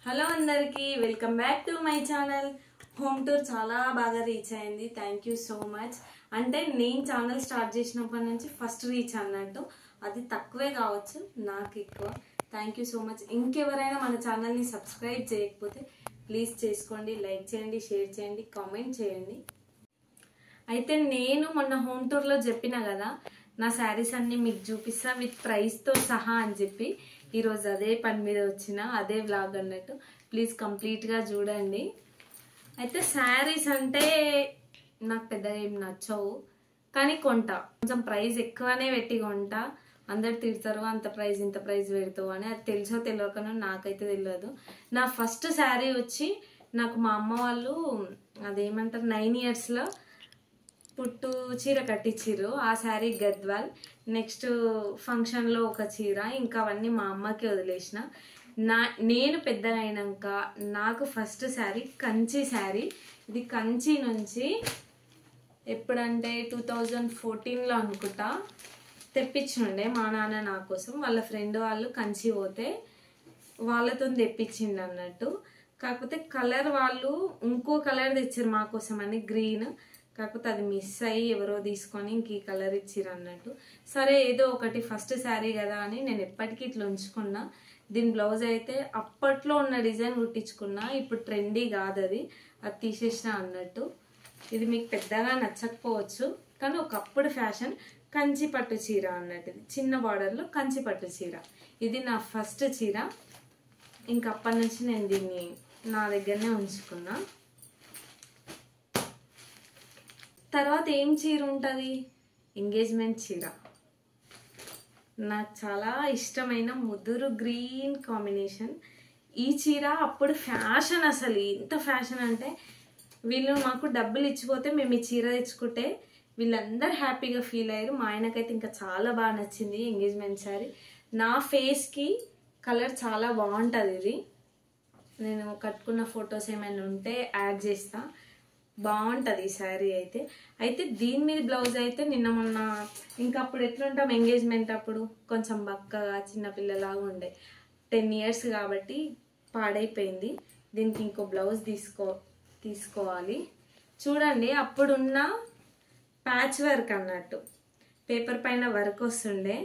Hello అందరికీ welcome back to my channel. Home tour చాలా బాగా రీచ్ అయింది. Thank you so much. అంటే నేను ఛానల్ స్టార్ట్ చేసినప్పటి నుంచి ఫస్ట్ రీచ్ అన్నట్టు, అది తక్కువే కావచ్చు, నాకు ఎక్కువ. Thank you so much. ఇంకెవరైనా మన ఛానల్ని సబ్స్క్రైబ్ చేయకపోతే ప్లీజ్ చేసుకోండి, లైక్ చేయండి, షేర్ చేయండి, కామెంట్ చేయండి. అయితే నేను మొన్న హోమ్ టూర్లో చెప్పిన కదా, నా శారీస్ అన్ని మీకు చూపిస్తా విత్ ప్రైస్తో సహా అని చెప్పి. ఈరోజు అదే పని మీద వచ్చిన, అదే వ్లాగ్ అన్నట్టు. ప్లీజ్ కంప్లీట్గా చూడండి. అయితే శారీస్ అంటే నాకు పెద్దగా ఏం నచ్చవు, కానీ కొంటా. కొంచెం ప్రైస్ ఎక్కువనే పెట్టి కొంటా. అందరు తిడతారు, అంత ప్రైస్ ఇంత ప్రైస్ పెడతావు అని. అది తెలుసో తెలియకనో నాకైతే తెలియదు. నా ఫస్ట్ శారీ వచ్చి నాకు మా అమ్మ వాళ్ళు అదేమంటారు 9 yearsలో పుట్టు చీర కట్టించిర్రు. ఆ శారీ గద్వాల్. నెక్స్ట్ ఫంక్షన్లో ఒక చీర, ఇంకా అవన్నీ మా అమ్మకి వదిలేసిన. నేను పెద్దగా అయినాక నాకు ఫస్ట్ శారీ కంచి శారీ. ఇది కంచి నుంచి ఎప్పుడంటే 2014లో అనుకుంటా తెప్పించుండే మా నాన్న నా కోసం. వాళ్ళ ఫ్రెండ్ వాళ్ళు కంచి పోతే వాళ్ళతో తెప్పించిండు అన్నట్టు. కాకపోతే కలర్ వాళ్ళు ఇంకో కలర్ తెచ్చారు మా కోసం అని, గ్రీన్. కాకపోతే అది మిస్ అయ్యి ఎవరో తీసుకొని ఇంక ఈ కలర్ ఇచ్చిర్రు అన్నట్టు. సరే ఏదో ఒకటి, ఫస్ట్ శారీ కదా అని నేను ఎప్పటికీ ఇట్లా ఉంచుకున్నా. దీని బ్లౌజ్ అయితే అప్పట్లో ఉన్న డిజైన్ కుట్టించుకున్నా, ఇప్పుడు ట్రెండీ కాదు అది తీసేసిన అన్నట్టు. ఇది మీకు పెద్దగా నచ్చకపోవచ్చు, కానీ ఒకప్పుడు ఫ్యాషన్. కంచి పట్టు చీర అన్నట్టు, ఇది చిన్న బార్డర్లో కంచి పట్టు చీర. ఇది నా ఫస్ట్ చీర. ఇంకప్పటి నుంచి నేను దీన్ని నా దగ్గరనే ఉంచుకున్నా. తర్వాత ఏం చీర ఉంటుంది? ఎంగేజ్మెంట్ చీర. నాకు చాలా ఇష్టమైన ముదురు గ్రీన్ కాంబినేషన్. ఈ చీర అప్పుడు ఫ్యాషన్, అసలు ఎంత ఫ్యాషన్ అంటే వీళ్ళు మాకు డబ్బులు ఇచ్చిపోతే మేము ఈ చీర తెచ్చుకుంటే వీళ్ళందరూ హ్యాపీగా ఫీల్ అయ్యారు. మా ఆయనకైతే ఇంకా చాలా బాగా నచ్చింది ఎంగేజ్మెంట్ శారీ. నా ఫేస్కి కలర్ చాలా బాగుంటుంది ఇది. నేను కట్టుకున్న ఫొటోస్ ఏమైనా ఉంటే యాడ్ చేస్తా, బాగుంటుంది ఈ శారీ అయితే. అయితే దీని మీద బ్లౌజ్ అయితే నిన్న మొన్న, ఇంకా అప్పుడు ఎట్లుంటాం ఎంగేజ్మెంట్ అప్పుడు కొంచెం బక్కగా చిన్నపిల్లలాగా ఉండే. 10 years కాబట్టి పాడైపోయింది. దీనికి ఇంకో బ్లౌజ్ తీసుకోవాలి. చూడండి, అప్పుడున్న ప్యాచ్ వర్క్ అన్నట్టు, పేపర్ పైన వర్క్ వస్తుండే.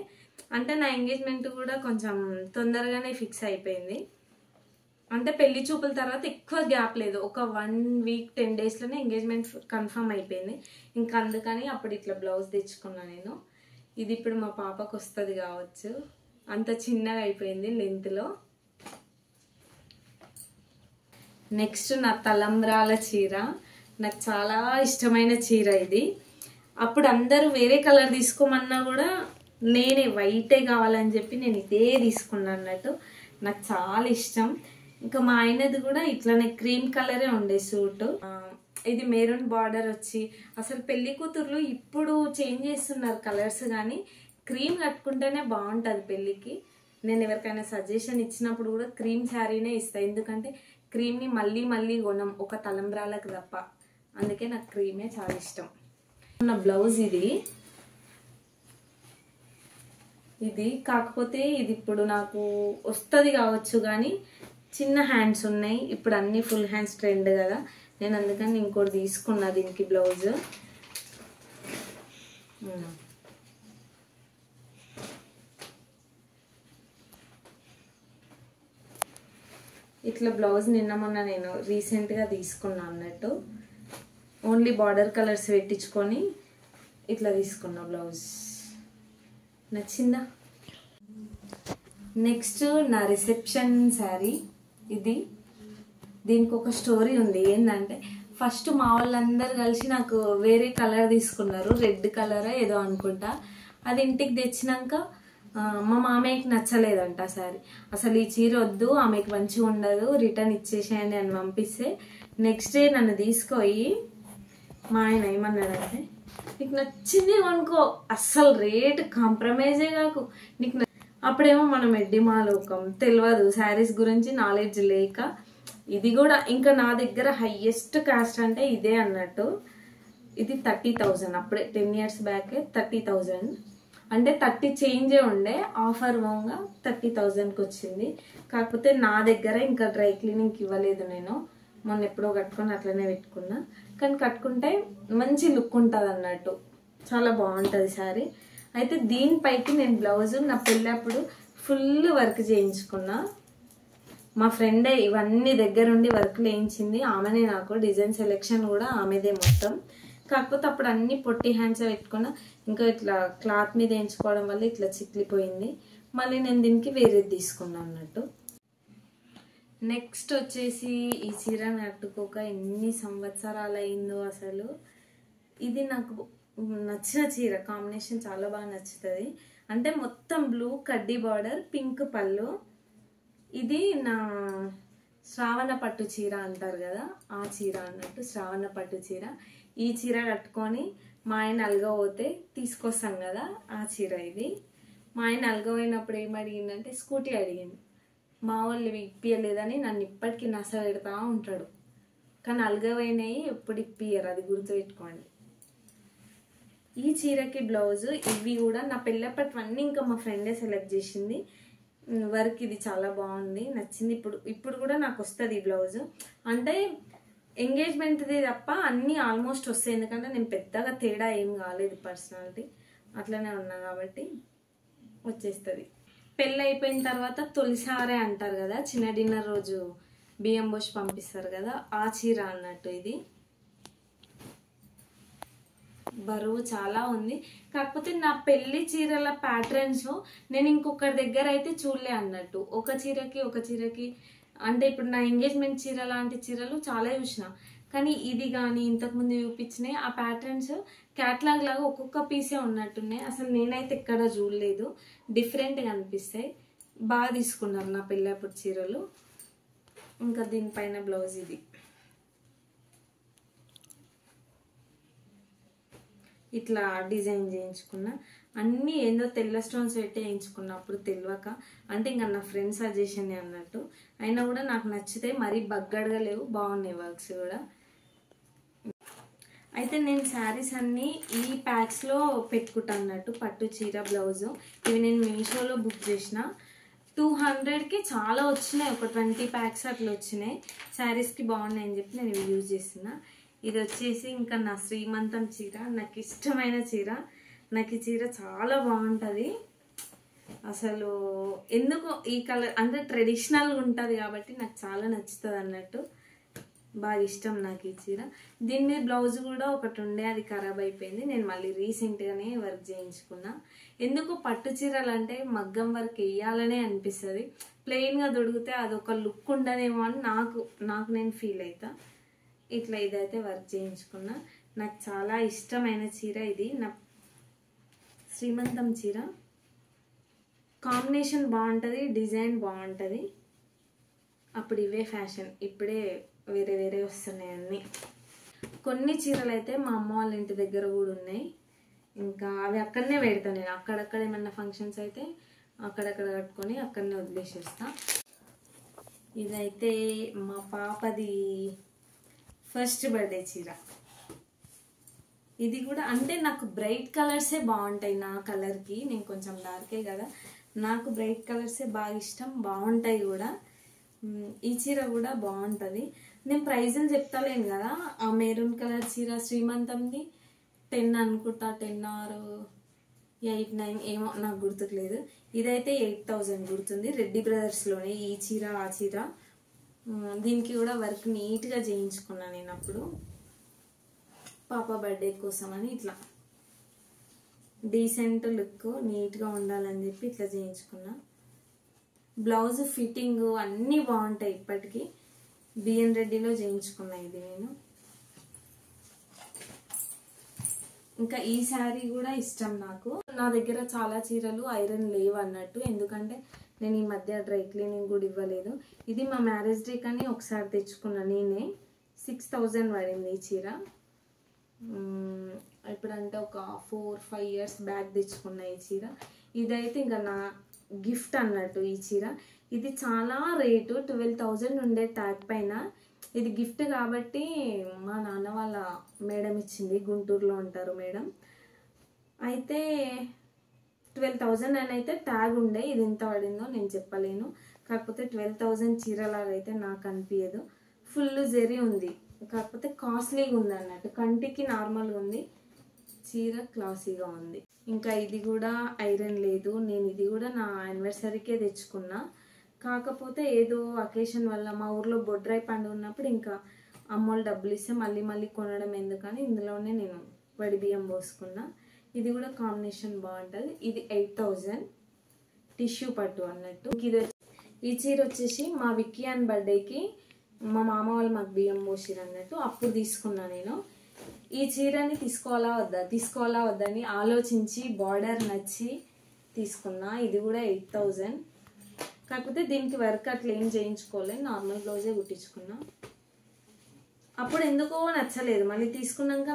అంటే నా ఎంగేజ్మెంట్ కూడా కొంచెం తొందరగానే ఫిక్స్ అయిపోయింది. అంటే పెళ్లి చూపుల తర్వాత ఎక్కువ గ్యాప్ లేదు, ఒక 1 week 10 daysలోనే ఎంగేజ్మెంట్ కన్ఫర్మ్ అయిపోయింది. ఇంకా అందుకని అప్పుడు ఇట్లా బ్లౌజ్ తెచ్చుకున్నా నేను. ఇది ఇప్పుడు మా పాపకు వస్తుంది కావచ్చు, అంత చిన్నగా అయిపోయింది లెంత్లో. నెక్స్ట్ నా తలంబ్రాల చీర. నాకు చాలా ఇష్టమైన చీర ఇది. అప్పుడు అందరూ వేరే కలర్ తీసుకోమన్నా కూడా నేనే వైటే కావాలని చెప్పి నేను ఇదే తీసుకున్నా అన్నట్టు. నాకు చాలా ఇష్టం. ఇంకా మా ఆయనది కూడా ఇట్లానే క్రీమ్ కలరే ఉండే సూట్. ఇది మెరూన్ బార్డర్ వచ్చి, అసలు పెళ్లి కూతుర్లు ఇప్పుడు చేంజ్ చేస్తున్నారు కలర్స్, కానీ క్రీమ్ కట్టుకుంటేనే బాగుంటుంది పెళ్ళికి. నేను ఎవరికైనా సజెషన్ ఇచ్చినప్పుడు కూడా క్రీమ్ శారీనే ఇస్తాను, ఎందుకంటే క్రీమ్ని మళ్ళీ మళ్ళీ కొనం, ఒక తలంబ్రాలకు తప్ప. అందుకే నాకు క్రీమే చాలా ఇష్టం. నా బ్లౌజ్ ఇది కాకపోతే ఇది ఇప్పుడు నాకు వస్తుంది కావచ్చు, కానీ చిన్న హ్యాండ్స్ ఉన్నాయి. ఇప్పుడు అన్ని ఫుల్ హ్యాండ్స్ ట్రెండ్ కదా, నేను అందుకని ఇంకోటి తీసుకున్నా దీనికి బ్లౌజ్. ఇట్లా బ్లౌజ్ నిన్న మొన్న నేను రీసెంట్గా తీసుకున్నా అన్నట్టు. ఓన్లీ బార్డర్ కలర్స్ పెట్టించుకొని ఇట్లా తీసుకున్నా బ్లౌజ్. నచ్చిందా? నెక్స్ట్ నా రిసెప్షన్ శారీ ఇది. దీనికి ఒక స్టోరీ ఉంది. ఏంటంటే ఫస్ట్ మా వాళ్ళందరూ కలిసి నాకు వేరే కలర్ తీసుకున్నారు, రెడ్ కలర్ ఏదో అనుకుంటా. అది ఇంటికి తెచ్చినాక మా మామయ్యకి నచ్చలేదంట శారీ. అసలు ఈ చీర వద్దు, ఆమెకి మంచిగా ఉండదు, రిటర్న్ ఇచ్చేసేయండి అని పంపిస్తే, నెక్స్ట్ డే నన్ను తీసుకొని మా ఆయన ఏమన్నాడంటే, నీకు నచ్చింది అనుకో, అస్సలు రేట్ కాంప్రమైజే కాకు, నీకు. అప్పుడేమో మనం ఎడ్డిమాలోకం, తెలియదు శారీస్ గురించి నాలెడ్జ్ లేక. ఇది కూడా ఇంకా నా దగ్గర హైయెస్ట్ కాస్ట్ అంటే ఇదే అన్నట్టు. ఇది 30,000, అప్పుడే 10 years బ్యాకే 30,000. అంటే 30 చేంజే ఉండే, ఆఫర్ పోగా 30,000కి వచ్చింది. కాకపోతే నా దగ్గర ఇంకా డ్రై క్లీనింగ్కి ఇవ్వలేదు నేను, మొన్న ఎప్పుడో కట్టుకొని అట్లనే పెట్టుకున్నా. కానీ కట్టుకుంటే మంచి లుక్ ఉంటుంది అన్నట్టు, చాలా బాగుంటుంది శారీ. అయితే దీనిపైకి నేను బ్లౌజ్ నా పెళ్ళప్పుడు ఫుల్ వర్క్ చేయించుకున్నా. మా ఫ్రెండే ఇవన్నీ దగ్గరుండి వర్క్లు వేయించింది, ఆమెనే. నాకు డిజైన్ సెలెక్షన్ కూడా ఆమెదే మొత్తం. కాకపోతే అప్పుడు అన్ని పొట్టి హ్యాండ్స్ పెట్టుకున్నా, ఇంకా ఇట్లా క్లాత్ మీద వేయించుకోవడం వల్ల ఇట్లా చిక్లిపోయింది. మళ్ళీ నేను దీనికి వేరేది తీసుకున్నాను అన్నట్టు. నెక్స్ట్ వచ్చేసి ఈ చీర కట్టుకోక ఎన్ని సంవత్సరాలు అయిందో అసలు. ఇది నాకు నచ్చిన చీర, కాంబినేషన్ చాలా బాగా నచ్చుతుంది. అంటే మొత్తం బ్లూ కడ్డీ బార్డర్, పింక్ పళ్ళు. ఇది నా శ్రావణ పట్టు చీర అంటారు కదా, ఆ చీర అన్నట్టు, శ్రావణ పట్టు చీర. ఈ చీర కట్టుకొని మా ఆయన అలగపోతే తీసుకొస్తాం కదా, ఆ చీర ఇది. మా ఆయన అలగపోయినప్పుడు ఏం అడిగిందంటే స్కూటీ అడిగింది. మా వాళ్ళు ఇప్పియలేదని నన్ను ఇప్పటికీ నస పెడతా ఉంటాడు. కానీ అలగపోయినాయి ఎప్పుడు ఇప్పియరు, అది గుర్తుపెట్టుకోండి. ఈ చీరకి బ్లౌజ్ ఇవి కూడా నా పెళ్ళప్పటివన్నీ ఇంకా మా ఫ్రెండే సెలెక్ట్ చేసింది. వర్క్ ఇది చాలా బాగుంది, నచ్చింది. ఇప్పుడు కూడా నాకు వస్తుంది ఈ బ్లౌజ్. అంటే ఎంగేజ్మెంట్ది తప్ప అన్నీ ఆల్మోస్ట్ వస్తాయి, ఎందుకంటే నేను పెద్దగా తేడా ఏం కాలేదు, పర్సనాలిటీ అట్లనే ఉన్నా కాబట్టి వచ్చేస్తుంది. పెళ్ళి అయిపోయిన తర్వాత తొలిసారే అంటారు కదా, చిన్న డిన్నర్ రోజు బియ్యం పోసి పంపిస్తారు కదా, ఆ చీర అన్నట్టు ఇది. బరువు చాలా ఉంది. కాకపోతే నా పెళ్లి చీరల ప్యాటర్న్స్ నేను ఇంకొకరి దగ్గర అయితే చూడలే అన్నట్టు. ఒక చీరకి అంటే ఇప్పుడు నా ఎంగేజ్మెంట్ చీర లాంటి చీరలు చాలా చూసిన, కానీ ఇది కానీ ఇంతకుముందు చూపించినాయి ఆ ప్యాటర్న్స్ క్యాట్లాగ్ లాగా ఒక్కొక్క పీసే ఉన్నట్టున్నాయి. అసలు నేనైతే ఎక్కడ చూడలేదు, డిఫరెంట్గా అనిపిస్తాయి. బాగా తీసుకున్నారు నా పెళ్ళప్పుడు చీరలు. ఇంకా దీనిపైన బ్లౌజ్ ఇది. ఇట్లా డిజైన్ చేయించుకున్నా. అన్నీ ఏందో తెల్ల స్టోన్స్ పెట్టి వేయించుకున్నా అప్పుడు తెలియక. అంటే ఇంకా నా ఫ్రెండ్ సజెషన్ అన్నట్టు. అయినా కూడా నాకు నచ్చితే మరీ బగ్గడగా లేవు, బాగున్నాయి వర్క్స్ కూడా. అయితే నేను శారీస్ అన్నీ ఈ ప్యాక్స్లో పెట్టుకుంటా అన్నట్టు. పట్టు చీర బ్లౌజు ఇవి నేను మీషోలో బుక్ చేసిన. 200కి చాలా వచ్చినాయి, ఒక 20 ప్యాక్స్ అట్లా వచ్చినాయి. శారీస్కి బాగున్నాయి అని చెప్పి నేను ఇవి యూజ్ చేస్తున్నా. ఇది వచ్చేసి ఇంకా నా శ్రీమంతం చీర, నాకు ఇష్టమైన చీర. నాకు ఈ చీర చాలా బాగుంటుంది అసలు. ఎందుకు ఈ కలర్ అంటే ట్రెడిషనల్గా ఉంటుంది కాబట్టి నాకు చాలా నచ్చుతుంది అన్నట్టు. బాగా ఇష్టం నాకు ఈ చీర. దీని మీద బ్లౌజ్ కూడా ఒకటి ఉండే, అది ఖరాబ్ అయిపోయింది. నేను మళ్ళీ రీసెంట్గానే వర్క్ చేయించుకున్నా. ఎందుకు పట్టు చీరలు అంటే మగ్గం వర్క్ వేయాలనే అనిపిస్తుంది. ప్లెయిన్గా దొడిగితే అదొక లుక్ ఉండదేమో అని నాకు నేను ఫీల్ అవుతా. ఇట్లా ఇదైతే వర్క్ చేయించుకున్నా. నాకు చాలా ఇష్టమైన చీర ఇది, నా శ్రీమంతం చీర. కాంబినేషన్ బాగుంటుంది, డిజైన్ బాగుంటుంది. అప్పుడు ఇవే ఫ్యాషన్, ఇప్పుడే వేరే వేరే వస్తున్నాయి అన్నీ. కొన్ని చీరలు అయితే మా అమ్మ వాళ్ళ ఇంటి దగ్గర కూడా ఉన్నాయి. ఇంకా అవి అక్కడనే పెడతాను నేను. అక్కడక్కడ ఏమన్నా ఫంక్షన్స్ అయితే అక్కడక్కడ కట్టుకొని అక్కడనే వదిలేసేస్తా. ఇదైతే మా పాపది ఫస్ట్ బర్త్డే చీర. ఇది కూడా అంటే నాకు బ్రైట్ కలర్సే బాగుంటాయి. నా కలర్కి, నేను కొంచెం డార్కే కదా, నాకు బ్రైట్ కలర్సే బాగా ఇష్టం, బాగుంటాయి కూడా. ఈ చీర కూడా బాగుంటుంది. నేను ప్రైజులు చెప్తాలేను కదా. ఆ మెరూన్ కలర్ చీర శ్రీమంతంది 10 అనుకుంటా, 10 or 8, 9 ఏమో నాకు గుర్తుకులేదు. ఇదైతే 8,000 గుర్తుంది. రెడ్డి బ్రదర్స్లోనే ఈ చీర ఆ చీర. దీనికి కూడా వర్క్ నీట్గా చేయించుకున్నా నేను అప్పుడు, పాప బర్త్డే కోసం అని. ఇట్లా డీసెంట్ లుక్, నీట్గా ఉండాలని చెప్పి ఇట్లా చేయించుకున్నా. బ్లౌజ్ ఫిట్టింగ్ అన్నీ బాగుంటాయి. ఇప్పటికీ బిఎన్ రెడ్డిలో చేయించుకున్నా ఇది నేను. ఇంకా ఈ శారీ కూడా ఇష్టం నాకు. నా దగ్గర చాలా చీరలు ఐరన్ లేవు అన్నట్టు, ఎందుకంటే నేను ఈ మధ్య డ్రై క్లీనింగ్ కూడా ఇవ్వలేదు. ఇది మా మ్యారేజ్ డే కానీ ఒకసారి తెచ్చుకున్నా నేనే. 6,000 పడింది ఈ చీర. ఇప్పుడంటే ఒక 4-5 years బ్యాక్ తెచ్చుకున్నా ఈ చీర. ఇదైతే ఇంకా నా గిఫ్ట్ అన్నట్టు ఈ చీర. ఇది చాలా రేటు, 12,000 ఉండే ట్యాగ్ పైన. ఇది గిఫ్ట్ కాబట్టి మా నాన్న వాళ్ళ మేడం ఇచ్చింది, గుంటూరులో ఉంటారు మేడం. అయితే 12,000 అని అయితే ట్యాగ్ ఉండే, ఇది ఎంత పడిందో నేను చెప్పలేను. కాకపోతే 12,000 చీరలాగా అయితే నాకు అనిపించదు. ఫుల్ జెరీ ఉంది, కాకపోతే కాస్ట్లీగా ఉంది అన్నట్టు. కంటికి నార్మల్గా ఉంది, చీర క్లాసీగా ఉంది. ఇంకా ఇది కూడా ఐరన్ లేదు. నేను ఇది కూడా నా యానివర్సరీకే తెచ్చుకున్నా. కాకపోతే ఏదో అకేషన్ వల్ల మా ఊర్లో బొడ్రాయి పండుగ ఉన్నప్పుడు ఇంకా అమ్మోళ్ళు డబ్బులు ఇస్తే మళ్ళీ మళ్ళీ కొనడం ఎందుకని ఇందులోనే నేను వడి బియ్యం పోసుకున్నా. ఇది కూడా కాంబినేషన్ బాగుంటుంది. ఇది 8,000 టిష్యూ పట్టు అన్నట్టు. ఈ చీర వచ్చేసి మా విక్కీ అండ్ బర్త్డేకి మా మామ వాళ్ళు మాకు బియ్యం పోసిరు అన్నట్టు, అప్పుడు తీసుకున్నా నేను. ఈ చీరని తీసుకోవాలా వద్దా అని ఆలోచించి బార్డర్ నచ్చి తీసుకున్నా. ఇది కూడా 8,000. కాకపోతే దీనికి వర్క్ అట్లా ఏం చేయించుకోలేదు, నార్మల్ బ్లౌజే కుట్టించుకున్నా. అప్పుడు ఎందుకో నచ్చలేదు, మళ్ళీ తీసుకున్నాక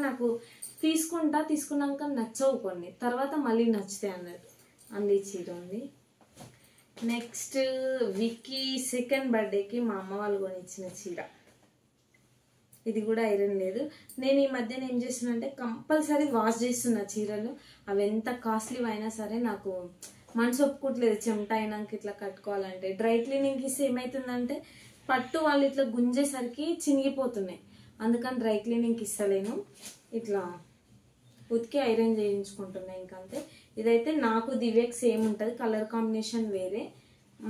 నచ్చవు కొన్ని, తర్వాత మళ్ళీ నచ్చుతాయి అన్నట్టు. ఈ చీర ఉంది. నెక్స్ట్ విక్కీ సెకండ్ బర్త్డేకి మా అమ్మ వాళ్ళు కొనిచ్చిన చీర. ఇది కూడా ఐరన్ లేదు. నేను ఈ మధ్యన ఏం చేస్తున్నా అంటే కంపల్సరీ వాష్ చేస్తున్నా చీరలు. అవి ఎంత కాస్ట్లీ అయినా సరే నాకు మనసు ఒప్పుకోవట్లేదు చెమట అయినాక ఇట్లా కట్టుకోవాలంటే. డ్రై క్లీనింగ్కి ఇస్తే ఏమవుతుందంటే పట్టు వాళ్ళు ఇట్లా గుంజేసరికి చినిగిపోతున్నాయి, అందుకని డ్రై క్లీనింగ్కి ఇస్తలేను. ఇట్లా ఉతికి ఐరన్ చేయించుకుంటున్నాయి ఇంకంతే. ఇదైతే నాకు దివ్యకి సేమ్ ఉంటుంది, కలర్ కాంబినేషన్ వేరే.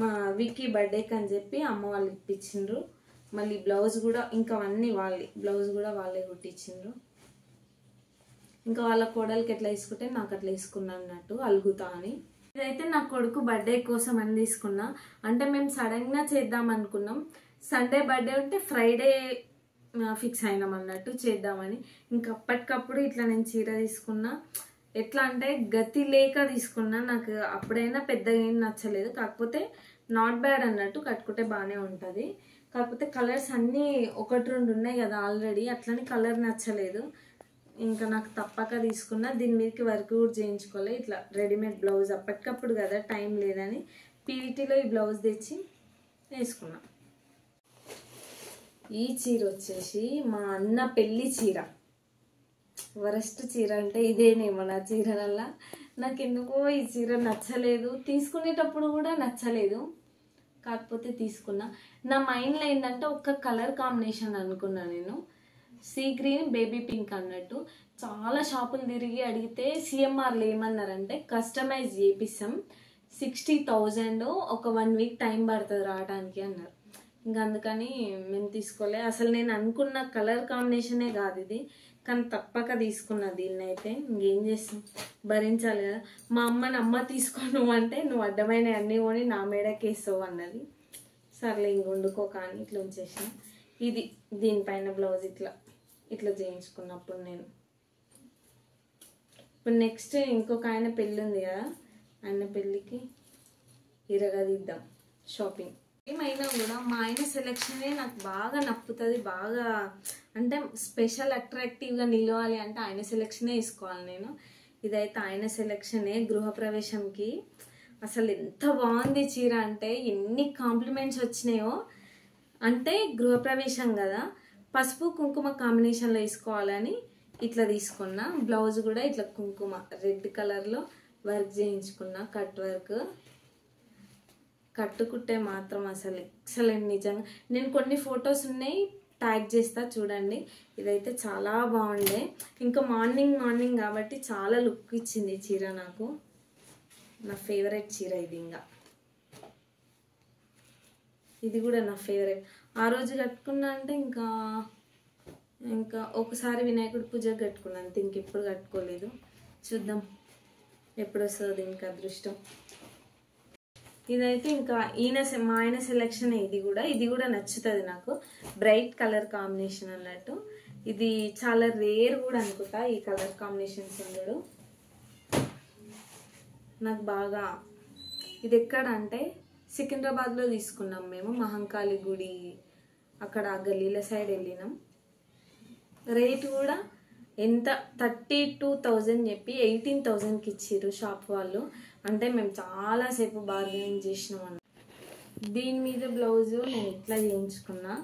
మా విక్కీ బర్త్డేకి అని చెప్పి అమ్మ వాళ్ళు ఇప్పించిండ్రు. మళ్ళీ బ్లౌజ్ కూడా ఇంకా అన్నీ బ్లౌజ్ కూడా వాళ్ళే కుట్టించిండ్రు. ఇంకా వాళ్ళ కోడలికి ఎట్లా తీసుకుంటే నాకు అట్లా తీసుకున్నా అన్నట్టు, అలుగుతా అని. ఇదైతే నా కొడుకు బర్త్డే కోసం అని తీసుకున్నా. అంటే మేము సడన్గా చేద్దాం అనుకున్నాం. సండే బర్త్డే ఉంటే ఫ్రైడే ఫిక్స్ అయినాం అన్నట్టు చేద్దామని. ఇంకా అప్పటికప్పుడు ఇట్లా నేను చీర తీసుకున్నా. ఎట్లా అంటే గతి లేక తీసుకున్నా. నాకు అప్పుడైనా పెద్దగా ఏం నచ్చలేదు, కాకపోతే నాట్ బ్యాడ్ అన్నట్టు, కట్టుకుంటే బాగానే ఉంటుంది. కాకపోతే కలర్స్ అన్నీ 1-2 ఉన్నాయి కదా ఆల్రెడీ, అట్లని కలర్ నచ్చలేదు. ఇంకా నాకు తప్పక తీసుకున్నా. దీని మీదకి వర్క్ కూడా చేయించుకోలే, ఇట్లా రెడీమేడ్ బ్లౌజ్ అప్పటికప్పుడు కదా టైం లేదని పీవీటీలో ఈ బ్లౌజ్ తెచ్చి వేసుకున్నా. ఈ చీర వచ్చేసి మా అన్న పెళ్లి చీర. వరస్ట్ చీర అంటే ఇదేనేమో నా చీరలల్లా. నాకు ఎందుకో ఈ చీర నచ్చలేదు, తీసుకునేటప్పుడు కూడా నచ్చలేదు, కాకపోతే తీసుకున్నా. నా మైండ్లో ఏంటంటే ఒక్క కలర్ కాంబినేషన్ అనుకున్నా నేను, సీ గ్రీన్ బేబీ పింక్ అన్నట్టు. చాలా షాపులు తిరిగి అడిగితే సిఎంఆర్లో ఏమన్నారంటే కస్టమైజ్ చేపిస్తాం, 60,000 ఒక 1 వీక్ టైం పడుతుంది రావడానికి అన్నారు. ఇంకా అందుకని మేము తీసుకోలే. అసలు నేను అనుకున్న కలర్ కాంబినేషనే కాదు ఇది, కానీ తప్పక తీసుకున్నా దీన్ని. అయితే ఇంకేం చేస్తాం, భరించాలి కదా. మా అమ్మ తీసుకోను అంటే నువ్వు అడ్డమైన అన్నీ కొని నా మేడకేస్తావు అన్నది. సర్లే ఇంక వండుకో కానీ ఇట్లా ఉంచేసిన. ఇది దీనిపైన బ్లౌజ్ ఇట్లా చేయించుకున్నప్పుడు నేను. ఇప్పుడు నెక్స్ట్ ఇంకొక ఆయన పెళ్ళి ఉంది కదా, ఆయన పెళ్ళికి ఇరగదిద్దాం షాపింగ్. ఏమైనా కూడా మా ఆయన సెలెక్షనే నాకు బాగా నప్పుతుంది. బాగా అంటే స్పెషల్ అట్రాక్టివ్గా నిలవాలి అంటే ఆయన సెలెక్షనే వేసుకోవాలి నేను. ఇదైతే ఆయన సెలెక్షనే. గృహప్రవేశంకి అసలు ఎంత బాగుంది చీర అంటే ఎన్ని కాంప్లిమెంట్స్ వచ్చినాయో. అంటే గృహప్రవేశం కదా, పసుపు కుంకుమ కాంబినేషన్లో వేసుకోవాలని ఇట్లా తీసుకున్నా. బ్లౌజ్ కూడా ఇట్లా కుంకుమ రెడ్ కలర్లో వర్క్ చేయించుకున్నా, కట్ వర్క్. కట్టుకుంటే మాత్రం అసలు ఎక్సలెంట్ నిజంగా. నేను కొన్ని ఫొటోస్ ఉన్నాయి, ట్యాగ్ చేస్తా చూడండి. ఇదైతే చాలా బాగుండే. ఇంకా మార్నింగ్ కాబట్టి చాలా లుక్ ఇచ్చింది చీర. నాకు నా ఫేవరెట్ చీర ఇది. ఇది కూడా నా ఫేవరెట్. ఆ రోజు కట్టుకున్నా అంటే ఇంకా ఒకసారి వినాయకుడి పూజకు కట్టుకున్నాను, ఇంకెప్పుడు కట్టుకోలేదు. చూద్దాం ఎప్పుడు వస్తుందో దీనికి అదృష్టం. ఇదైతే ఇంకా మా ఆయన సెలెక్షన్. ఇది కూడా నచ్చుతుంది నాకు, బ్రైట్ కలర్ కాంబినేషన్ అన్నట్టు. ఇది చాలా రేర్ కూడా అనుకుంటా ఈ కలర్ కాంబినేషన్స్ ఉండడు. నాకు బాగా ఇది ఎక్కడ అంటే సికింద్రాబాద్లో తీసుకున్నాం మేము, మహంకాళి గుడి అక్కడ ఆ గల్లీల సైడ్ వెళ్ళినాం. రేట్ కూడా ఎంత 32,000 చెప్పి 18,000కి ఇచ్చిర్రు షాప్ వాళ్ళు. అంటే మేము చాలాసేపు బార్గెనింగ్ చేసినాం అన్న. దీని మీద బ్లౌజు నేను ఇట్లా చేయించుకున్నా,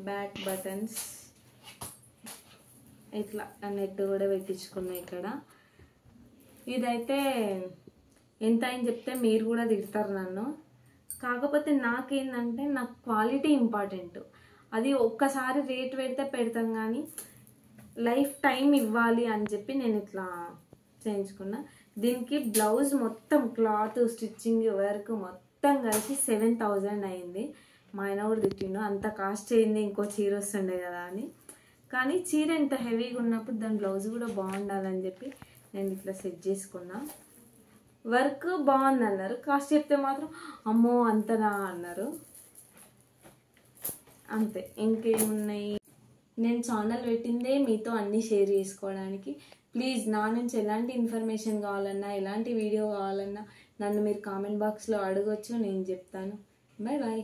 బ్యాక్ బటన్స్ ఇట్లా నెట్ కూడా పెట్టించుకున్నా ఇక్కడ. ఇదైతే ఎంత అని చెప్తే మీరు కూడా తిడతారు నన్ను. కాకపోతే నాకేంటంటే నాకు క్వాలిటీ ఇంపార్టెంట్. అది ఒక్కసారి రేట్ పెడితే పెడతాం కానీ లైఫ్ టైం ఇవ్వాలి అని చెప్పి నేను ఇట్లా చేయించుకున్నా. దీనికి బ్లౌజ్ మొత్తం క్లాత్ స్టిచ్చింగ్ వర్క్ మొత్తం కలిసి 7,000 అయింది. మా ఆయన కూడా తిట్టిండు, అంత కాస్ట్ అయింది ఇంకో చీర వస్తుండే కదా అని. కానీ చీర ఎంత హెవీగా ఉన్నప్పుడు దాని బ్లౌజ్ కూడా బాగుండాలని చెప్పి నేను ఇట్లా సెట్ చేసుకున్నా. వర్క్ బాగుంది అన్నారు, కాస్ట్ చెప్తే మాత్రం అమ్మో అంతనా అన్నారు. అంతే, ఇంకేమున్నాయి. నేను ఛానల్ పెట్టిందే మీతో అన్నీ షేర్ చేసుకోవడానికి. ప్లీజ్ నా నుంచి ఎలాంటి ఇన్ఫర్మేషన్ కావాలన్నా, ఎలాంటి వీడియో కావాలన్నా నన్ను మీరు కామెంట్ బాక్స్లో అడగొచ్చు, నేను చెప్తాను. Bye bye.